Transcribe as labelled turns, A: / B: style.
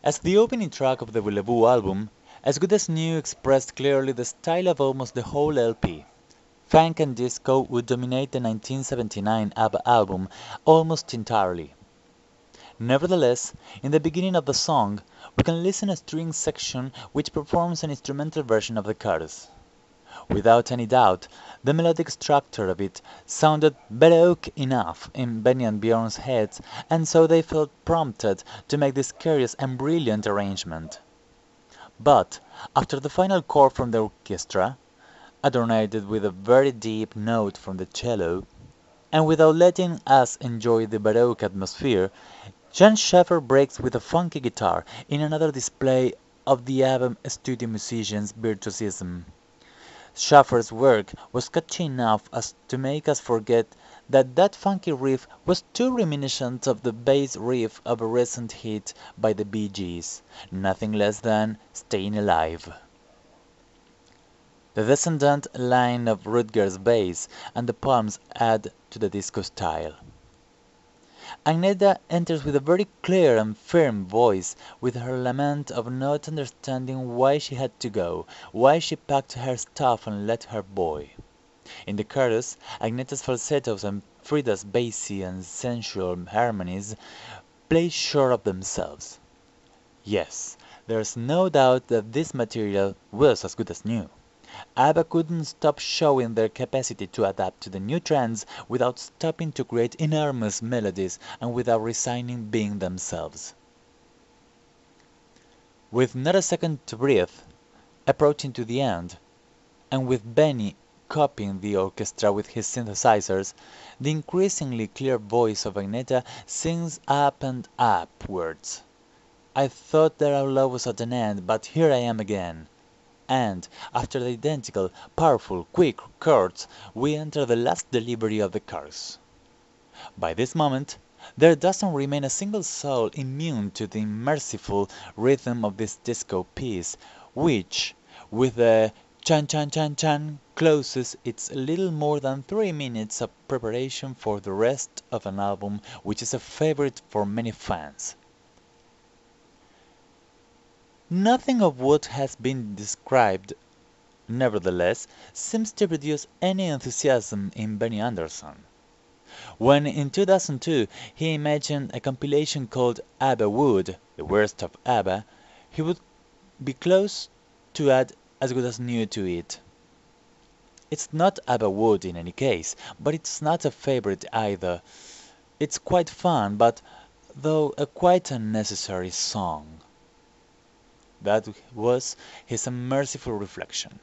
A: As the opening track of the Voulez-Vous album, As Good as New expressed clearly the style of almost the whole LP. Funk and disco would dominate the 1979 ABBA album almost entirely. Nevertheless, in the beginning of the song, we can listen a string section which performs an instrumental version of the chorus. Without any doubt, the melodic structure of it sounded baroque enough in Benny and Bjorn's heads, and so they felt prompted to make this curious and brilliant arrangement. But after the final chord from the orchestra, adorned with a very deep note from the cello, and without letting us enjoy the baroque atmosphere, Jan Schaffer breaks with a funky guitar in another display of the ABBA studio musician's virtuosism. Schaffer's work was catchy enough as to make us forget that that funky riff was too reminiscent of the bass riff of a recent hit by the Bee Gees, nothing less than Staying Alive. The descendant line of Rutger's bass and the palms add to the disco style. Agneta enters with a very clear and firm voice, with her lament of not understanding why she had to go, why she packed her stuff and left her boy. In the chorus, Agneta's falsettos and Frida's bassy and sensual harmonies play sure of themselves. Yes, there's no doubt that this material was as good as new. ABBA couldn't stop showing their capacity to adapt to the new trends without stopping to create enormous melodies and without resigning being themselves. With not a second to breathe, approaching to the end, and with Benny copying the orchestra with his synthesizers, the increasingly clear voice of Agneta sings up and upwards. I thought that our love was at an end, but here I am again. And, after the identical, powerful, quick chords, we enter the last delivery of the chorus. By this moment, there doesn't remain a single soul immune to the merciful rhythm of this disco piece, which, with the chan chan chan chan, closes its little more than 3 minutes of preparation for the rest of an album which is a favorite for many fans. Nothing of what has been described, nevertheless, seems to produce any enthusiasm in Benny Andersson. When in 2002 he imagined a compilation called ABBA Wood, the worst of ABBA, he would be close to add As Good as New to it. It's not ABBA Wood in any case, but it's not a favorite either. It's quite fun, but though a quite unnecessary song. That was his unmerciful reflection.